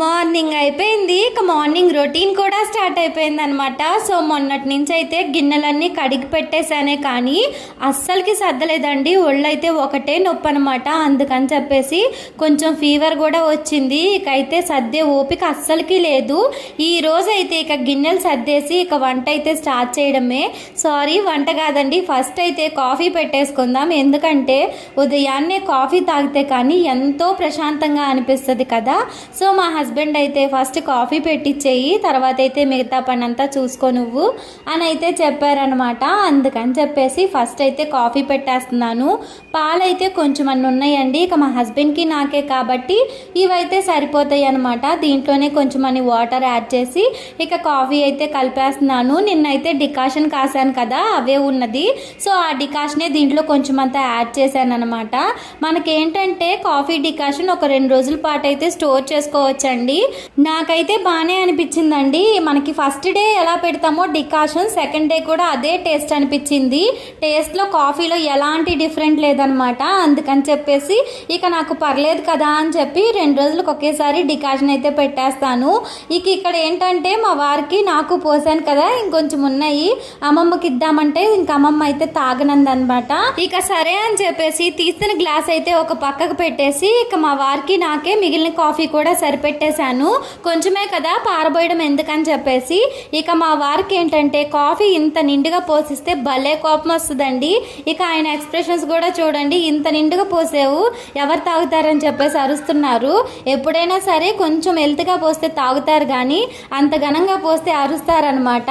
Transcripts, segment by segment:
Morning అయిపోయింది. ఇక morning routine కూడా స్టార్ట్ అయిపోయింది అనమాట. సో మొన్నటి నుంచి అయితే గిన్నెలన్నీ కడిగి పెట్టేశానే కానీ అస్సలకి సర్దలేదండి. ఒళ్ళైతే ఒకటే నొప్పి అనమాట. అందుకని చెప్పేసి కొంచెం ఫీవర్ కూడా వచ్చింది. ఇక అయితే సర్దే ఓపిక అస్సలకి లేదు. ఈ రోజు అయితే ఇక గిన్నెలు సర్దేసి ఇక వంట అయితే స్టార్ట్ చేయడమే. సారీ, వంట కాదండి, ఫస్ట్ అయితే కాఫీ పెట్టేసుకుందాం. ఎందుకంటే ఉదయాన్నే కాఫీ తాగితే కానీ ఎంతో ప్రశాంతంగా అనిపిస్తుంది కదా. సో మా హస్బెండ్ అయితే ఫస్ట్ కాఫీ పెట్టించేయి, తర్వాత అయితే మిగతా పని అంతా చూసుకో నువ్వు అని అయితే చెప్పారనమాట. అందుకని చెప్పేసి ఫస్ట్ అయితే కాఫీ పెట్టేస్తున్నాను. పాలైతే కొంచెం అన్నీ ఉన్నాయండి. ఇక మా హస్బెండ్కి నాకే కాబట్టి ఇవైతే సరిపోతాయి అనమాట. దీంట్లోనే కొంచెం అన్ని వాటర్ యాడ్ చేసి ఇక కాఫీ అయితే కలిపేస్తున్నాను. నిన్నైతే డికాషన్ కాసాను కదా, అవే ఉన్నది. సో ఆ డికాషనే దీంట్లో కొంచెం అంతా యాడ్ చేశాను అనమాట. మనకేంటంటే కాఫీ డికాషన్ ఒక 2 రోజుల పాటు అయితే స్టోర్ చేసుకోవచ్చండి. నాకైతే బాగానే అనిపించిందండి. మనకి ఫస్ట్ డే ఎలా పెడతామో డికాషన్, సెకండ్ డే కూడా అదే టేస్ట్ అనిపించింది. టేస్ట్లో కాఫీలో ఎలాంటి డిఫరెంట్ లేదనమాట. అందుకని చెప్పేసి ఇక నాకు పర్లేదు కదా అని చెప్పి 2 రోజులకు ఒకేసారి డికాషన్ అయితే పెట్టేస్తాను. ఇక ఇక్కడ ఏంటంటే మా వారికి నాకు పోసాను కదా, ఇంకొంచెం ఉన్నాయి, అమ్మమ్మకి ఇద్దామంటే ఇంక అమ్మమ్మ అయితే తాగనందనమాట. ఇక సరే అని చెప్పేసి తీసిన గ్లాస్ అయితే ఒక పక్కకు పెట్టేసి ఇక మా వారికి నాకే మిగిలిన కాఫీ కూడా సరిపెట్టేశాను. కొంచెమే కదా, పారబోయడం ఎందుకని చెప్పేసి ఇక మా వారికి ఏంటంటే కాఫీ ఇంత నిండుగా పోసిస్తే భలే కోపం వస్తుందండి. ఇక ఆయన ఎక్స్ప్రెషన్స్ కూడా చూడండి, ఇంత నిండుగా పోసేవు ఎవరు తాగుతారని చెప్పేసి అరుస్తున్నారు. ఎప్పుడైనా సరే కొంచెం ఎల్త్గా పోస్తే తాగుతారు కానీ అంత ఘనంగా పోస్తే అరుస్తారనమాట.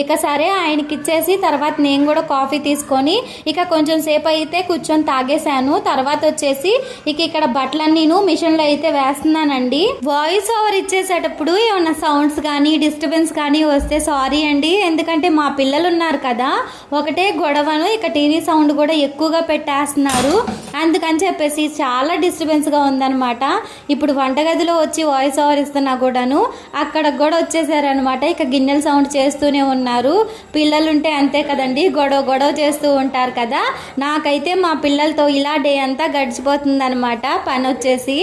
ఇక సరే ఆయనకి ఇచ్చేసి తర్వాత నేను కూడా కాఫీ తీసుకొని ఇక కొంచెం సేపు అయితే కూర్చొని తాగేశాను. తర్వాత వచ్చేసి ఇక ఇక్కడ బట్టలన్నీ మిషన్లో అయితే వేస్తున్నానండి. వాయిస్ ఓవర్ ఇచ్చేసేటప్పుడు ఏమన్నా సౌండ్స్ కానీ డిస్టర్బెన్స్ కానీ వస్తే సారీ అండి. ఎందుకంటే మా పిల్లలు ఉన్నారు కదా, ఒకటే గొడవను, ఇక టీవీ సౌండ్ కూడా ఎక్కువగా పెట్టేస్తున్నారు. అందుకని చెప్పేసి చాలా డిస్టర్బెన్స్గా ఉందన్నమాట. ఇప్పుడు వంటగదిలో వచ్చి వాయిస్ ఓవర్ ఇస్తున్నా కూడాను అక్కడ కూడా వచ్చేసారనమాట. ఇక గిన్నెల సౌండ్ చేస్తూనే ఉన్నారు. పిల్లలుంటే అంతే కదండి, గొడవ చేస్తూ ఉంటారు కదా. నాకైతే మా పిల్లలతో ఇలా డే అంతా గడిచిపోతుంది అనమాట పని వచ్చేసి.